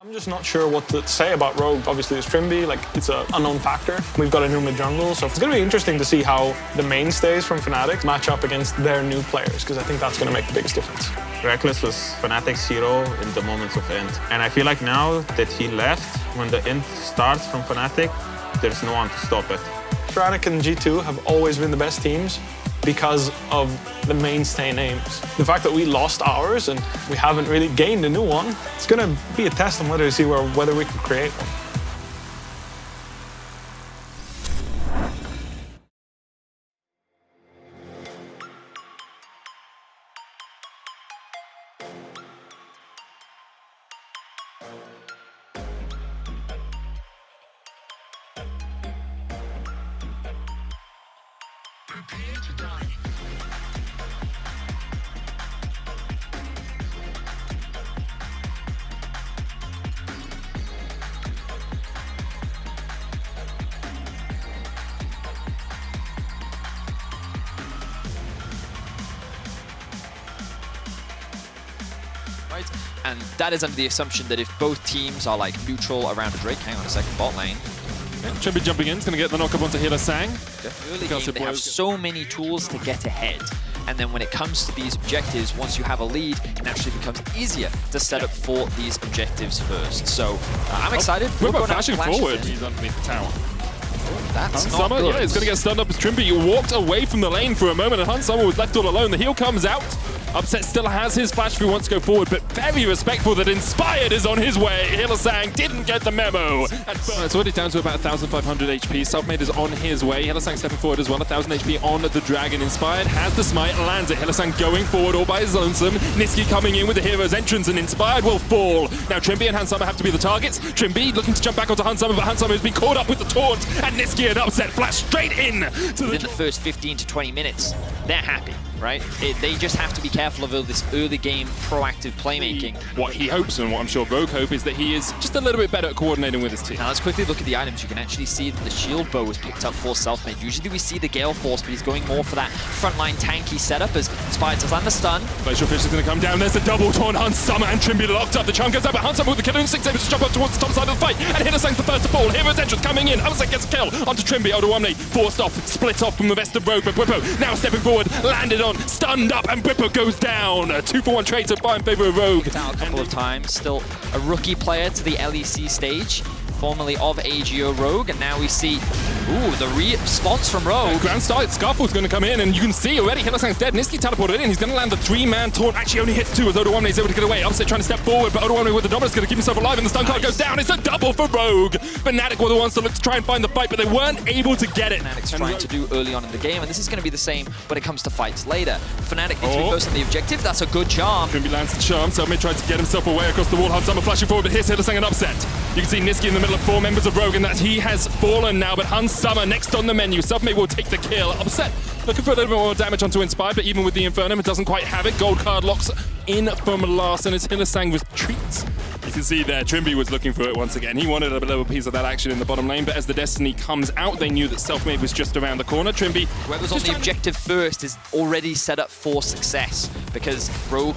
I'm just not sure what to say about Rogue. Obviously, it's Trimby, like it's an unknown factor. We've got a new mid-jungle, so it's going to be interesting to see how the mainstays from Fnatic match up against their new players, because I think that's going to make the biggest difference. Reckless was Fnatic's hero in the moments of end. And I feel like now that he left, when the end starts from Fnatic, there's no one to stop it. Fnatic and G2 have always been the best teams because of the mainstay names. The fact that we lost ours and we haven't really gained a new one, it's going to be a test on whether we can create one. And that is under the assumption that if both teams are like neutral around a Drake, hang on a second, bot lane. Trimby jumping in, is going to get the knock-up onto Hylissang. Early game, they have so many tools to get ahead. And then when it comes to these objectives, once you have a lead, it naturally becomes easier to set up for these objectives first. So I'm excited. We're flashing forward. He's underneath the tower. That's not good. Yeah, he's going to get stunned up as Trimby walked away from the lane for a moment, and Hunsummer was left all alone. The heal comes out. Upset still has his flash if he wants to go forward, but very respectful that Inspired is on his way. Hylissang didn't get the memo. It's already down to about 1,500 HP. Selfmade is on his way. Hylissang stepping forward as well, 1,000 HP on the Dragon. Inspired has the smite, lands it. Hylissang going forward all by his lonesome. Nisqy coming in with the hero's entrance, and Inspired will fall. Now Trimby and Hunsummer have to be the targets. Trimby looking to jump back onto Hunsummer, but Hunsummer has been caught up with the taunt, and Nisqy and Upset flash straight in. Within the first 15 to 20 minutes, they're happy, right? They just have to be careful of all this early game proactive playmaking. What he hopes, and what I'm sure Rogue hope, is that he is just a little bit better at coordinating with his team. Now let's quickly look at the items. You can actually see that the shield bow was picked up for Selfmade. Usually we see the Gale Force, but he's going more for that frontline tanky setup as Inspired does land the stun. Glacial Fish is going to come down. There's a double taunt. Hunsummer and Trimby locked up. The chunk goes up, but Hunsummer with the killer instinct able to jump up towards the top side of the fight. And Hylissang's the first to fall. Hero's entrance coming in. Upset gets a kill onto Trimby. Odoamne forced off, split off from the rest of Rogue, but Bwipo now stepping forward, landed on, stunned up, and Bwipo goes down. A 2-for-1 trade to buy in favor of Rogue. Out a couple of times, still a rookie player to the LEC stage, formerly of AGO Rogue, and now we see, the response from Rogue. Ground start, Scarfall's going to come in, and you can see already Hylissang's dead. Nisqy teleported in, he's going to land the 3-man taunt, actually only hits 2 as Odoamne is able to get away. Upset trying to step forward, but Odoamne with the dominance is going to keep himself alive, and the stun card goes down. It's a double for Rogue. Fnatic were the ones to look to try and find the fight, but they weren't able to get it. Fnatic's trying to do early on in the game, and this is going to be the same when it comes to fights later. Fnatic needs to be first on the objective, that's a good charm. Trimby lands the charm, Selfmade tried to get himself away across the wall. Hunsummer flashing forward, but here's Hylissang and Upset. You can see Nisqy in the middle of 4 members of Rogue, and that he has fallen now, but Hunsummer next on the menu. Selfmade will take the kill. Upset looking for a little bit more damage onto Inspired, but even with the Infernum, it doesn't quite have it. Gold card locks in from Larssen as Hylissang retreats. You can see there, Trimby was looking for it once again. He wanted a little piece of that action in the bottom lane, but as the Destiny comes out, they knew that Selfmade was just around the corner. Trimby, whoever's on the objective first is already set up for success, because Rogue,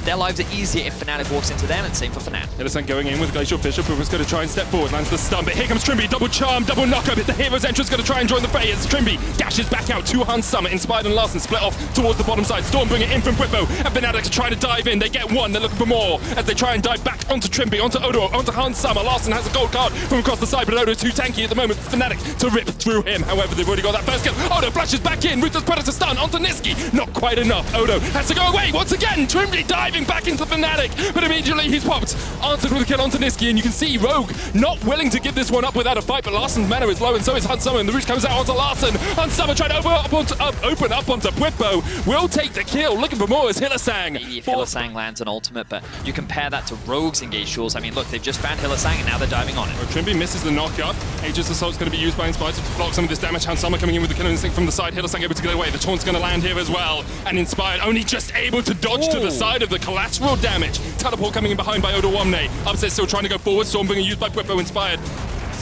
their lives are easier if Fnatic walks into them, and same for Fnatic. Hylissang going in with Glacial Fisher, Puma's going to try and step forward, lands the stun, but here comes Trimby, double charm, double knockup, the hero's entrance going to try and join the fray as Trimby dashes back out to Hunsummer. Inspired and Larssen split off towards the bottom side. Storm bring it in from Bwipo, and Fnatic are trying to dive in. They get one, they're looking for more as they try and dive back onto Trimby, onto Odo, onto Hunsummer. Larssen has a gold card from across the side, but Odo's too tanky at the moment for Fnatic to rip through him. However, they've already got that first kill. Odo flashes back in, Ruthless Predator stun onto Nisqy. Not quite enough. Odo has to go away once again. Trimby diving back into Fnatic, but immediately he's popped. Answered with a kill onto Nisqy, and you can see Rogue not willing to give this one up without a fight, but Larssen's mana is low, and so is Hunsummer, and the root comes out onto Larssen. Hunsummer trying to open up onto Bwipo. Will take the kill, looking for more as Hylissang. Maybe if Hylissang lands an ultimate, but you compare that to Rogue's engaged tools. I mean, look, they've just found Hylissang, and now they're diving on it. Trimby misses the knockup. Aegis Assault's going to be used by Inspired to block some of this damage. Hunsummer coming in with the killer instinct from the side. Hylissang able to get away. The taunt's going to land here as well. And Inspired only just able to dodge to the side of the collateral damage. Teleport coming in behind by Odoamne. Upset still trying to go forward. Stormbringer used by Bwipo. Inspired.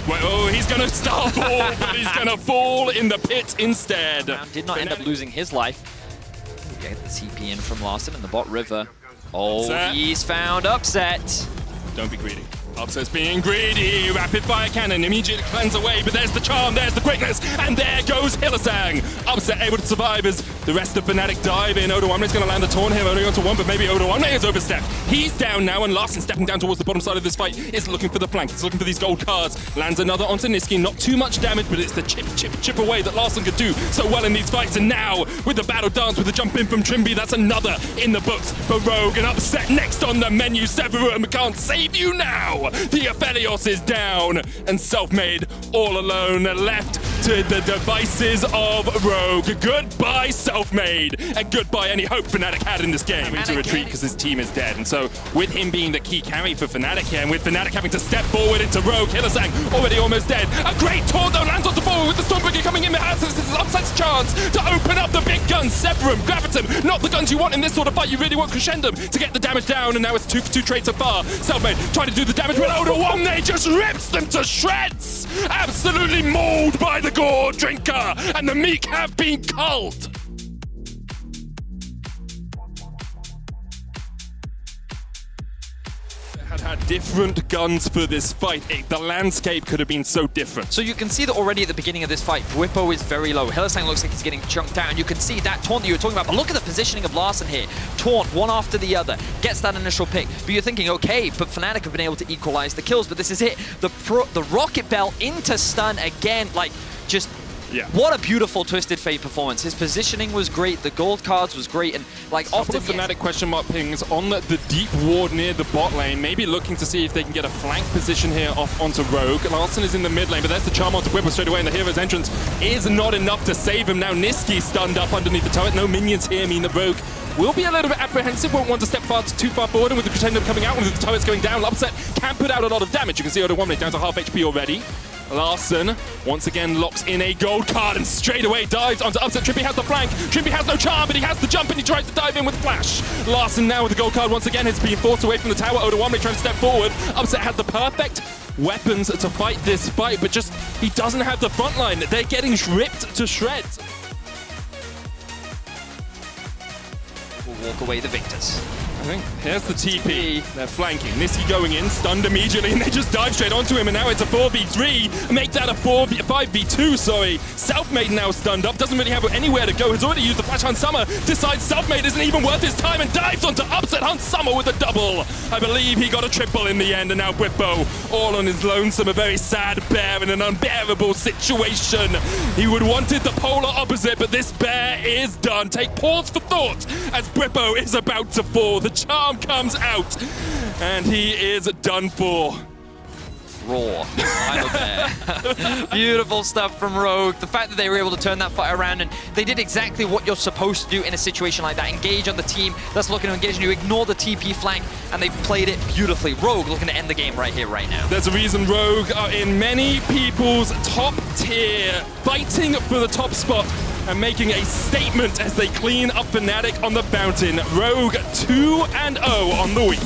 Oh, he's going to starboard, but he's going to fall in the pit instead. Did not end up losing his life. We get the TP in from Larssen in the bot river. Oh, he's found Upset. Don't be greedy. Upset's being greedy, rapid fire cannon immediately cleanse away, but there's the charm, there's the quickness, and there goes Hylissang. Upset able to survive as the rest of Fnatic dive in. Odoamne's gonna land the taunt here, only onto one, but maybe Odoamne has overstepped. He's down now, and Larssen stepping down towards the bottom side of this fight is looking for the flank. He's looking for these gold cards. Lands another onto Nisqy, not too much damage, but it's the chip away that Larssen could do so well in these fights. And now, with the battle dance, with the jump in from Trimby, that's another in the books for Rogue. And Upset next on the menu, Severum can't save you now. The Aphelios is down, and Selfmade all alone, left to the devices of Rogue. Goodbye, Selfmade, and goodbye any hope Fnatic had in this game. Having to retreat because his team is dead, and so with him being the key carry for Fnatic here, and with Fnatic having to step forward into Rogue, Hylissang already almost dead. A great taunt though lands on the forward with the Stormbreaker coming in behind. This is Upset's chance to open up the big guns. Severum, Graviton, not the guns you want in this sort of fight. You really want Crescendum to get the damage down, and now it's 2 for 2 trades so far. Selfmade trying to do the damage, but Odoamne just rips them to shreds. Absolutely mauled by the Gore Drinker, and the Meek have been culled. Had different guns for this fight. The landscape could have been so different. So you can see that already at the beginning of this fight, Bwipo is very low. Hylissang looks like he's getting chunked down. You can see that taunt that you were talking about, but look at the positioning of Larssen here. Taunt, one after the other, gets that initial pick. But you're thinking, okay, but Fnatic have been able to equalize the kills, but this is it. The Rocket Bell into stun again, like, just... Yeah. What a beautiful Twisted Fate performance. His positioning was great, the gold cards was great, and like often the Fnatic question mark pings on the deep ward near the bot lane, maybe looking to see if they can get a flank position here off onto Rogue. Larssen is in the mid lane, but there's the charm onto Bwipo straight away, and the hero's entrance is not enough to save him. Now Nisqy stunned up underneath the turret. No minions here mean that Rogue will be a little bit apprehensive, won't want to step too far forward, and with the Crescendo coming out and with the turrets going down, Upset can put out a lot of damage. You can see Odoamne down to half HP already. Larssen once again locks in a gold card and straight away dives onto Upset. Trimby has the flank. Trimby has no charm, but he has the jump and he tries to dive in with flash. Larssen now with the gold card once again has been forced away from the tower. Odoamne trying to step forward. Upset had the perfect weapons to fight this fight, but just he doesn't have the front line. They're getting ripped to shreds. Will walk away the victors. I think here's the TP. They're flanking. Nisqy going in, stunned immediately, and they just dive straight onto him, and now it's a 4v3. Make that a 5v2, sorry. Selfmade now stunned up, doesn't really have anywhere to go, has already used the flash. Hunt Summer decides Selfmade isn't even worth his time and dives onto Upset. Hunt Summer with a double. I believe he got a triple in the end, and now Bwipo all on his lonesome, a very sad bear in an unbearable situation. He would wanted the polar opposite, but this bear is done. Take pause for thought as Bwipo is about to fall. The charm comes out, and he is done for. Raw. I'm a bear. Beautiful stuff from Rogue. The fact that they were able to turn that fight around, and they did exactly what you're supposed to do in a situation like that. Engage on the team that's looking to engage, and you ignore the TP flank, and they played it beautifully. Rogue looking to end the game right here, right now. There's a reason Rogue are in many people's top tier, fighting for the top spot and making a statement as they clean up Fnatic on the Fountain. Rogue 2-0 on the week.